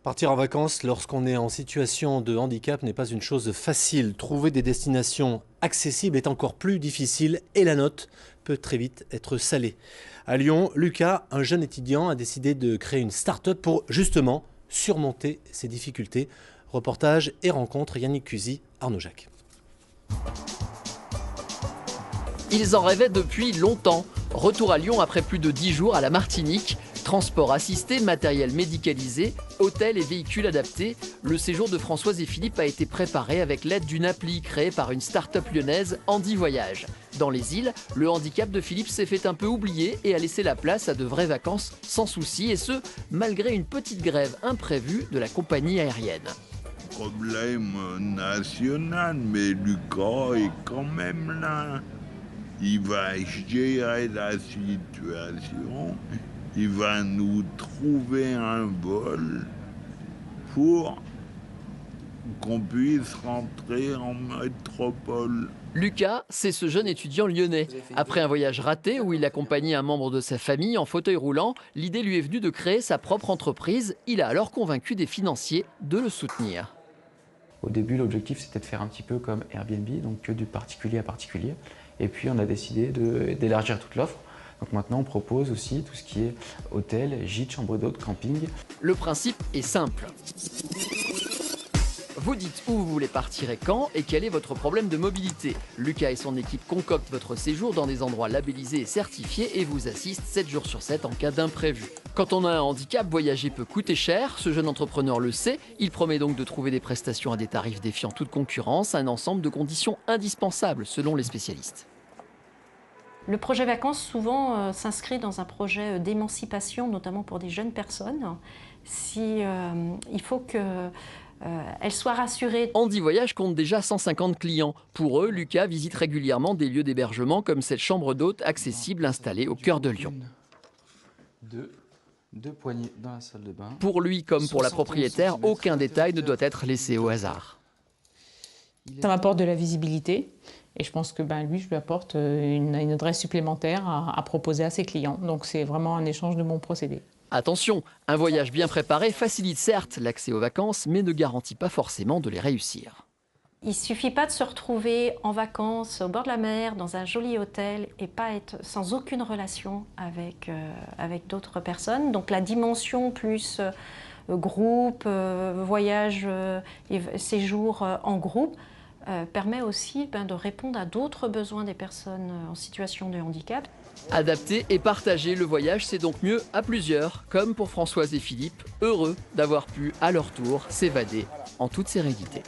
Partir en vacances lorsqu'on est en situation de handicap n'est pas une chose facile. Trouver des destinations accessibles est encore plus difficile et la note peut très vite être salée. À Lyon, Lucas, un jeune étudiant, a décidé de créer une start-up pour justement surmonter ces difficultés. Reportage et rencontre Yannick Cusy, Arnaud Jacques. Ils en rêvaient depuis longtemps. Retour à Lyon après plus de 10 jours à la Martinique. Transport assisté, matériel médicalisé, hôtel et véhicules adaptés. Le séjour de Françoise et Philippe a été préparé avec l'aide d'une appli créée par une start-up lyonnaise, Andy Voyage. Dans les îles, le handicap de Philippe s'est fait un peu oublier et a laissé la place à de vraies vacances sans souci, et ce, malgré une petite grève imprévue de la compagnie aérienne. Problème national, mais Lucas est quand même là. Il va gérer la situation. Il va nous trouver un vol pour qu'on puisse rentrer en métropole. Lucas, c'est ce jeune étudiant lyonnais. Après un voyage raté où il accompagnait un membre de sa famille en fauteuil roulant, l'idée lui est venue de créer sa propre entreprise. Il a alors convaincu des financiers de le soutenir. Au début, l'objectif, c'était de faire un petit peu comme Airbnb, donc que du particulier à particulier. Et puis, on a décidé d'élargir toute l'offre. Donc maintenant, on propose aussi tout ce qui est hôtel, gîte, chambre d'hôte, camping. Le principe est simple. Vous dites où vous voulez partir et quand, et quel est votre problème de mobilité. Lucas et son équipe concoctent votre séjour dans des endroits labellisés et certifiés et vous assistent 7 jours sur 7 en cas d'imprévu. Quand on a un handicap, voyager peut coûter cher. Ce jeune entrepreneur le sait. Il promet donc de trouver des prestations à des tarifs défiant toute concurrence, un ensemble de conditions indispensables selon les spécialistes. Le projet vacances souvent s'inscrit dans un projet d'émancipation, notamment pour des jeunes personnes. Il faut qu'elles soient rassurées. Andy Voyage compte déjà 150 clients. Pour eux, Lucas visite régulièrement des lieux d'hébergement comme cette chambre d'hôte accessible installée au cœur de Lyon. Deux poignées dans la salle de bain. Pour lui comme pour la propriétaire, aucun détail ne doit être laissé au hasard. Ça m'apporte de la visibilité. Et je pense que lui, je lui apporte une adresse supplémentaire à proposer à ses clients. Donc c'est vraiment un échange de bons procédés. Attention, un voyage bien préparé facilite certes l'accès aux vacances, mais ne garantit pas forcément de les réussir. Il ne suffit pas de se retrouver en vacances au bord de la mer, dans un joli hôtel, et pas être sans aucune relation avec d'autres personnes. Donc la dimension plus groupe, voyage et séjour en groupe, permet aussi de répondre à d'autres besoins des personnes en situation de handicap. Adapter et partager le voyage, c'est donc mieux à plusieurs, comme pour Françoise et Philippe, heureux d'avoir pu, à leur tour, s'évader en toute sérénité.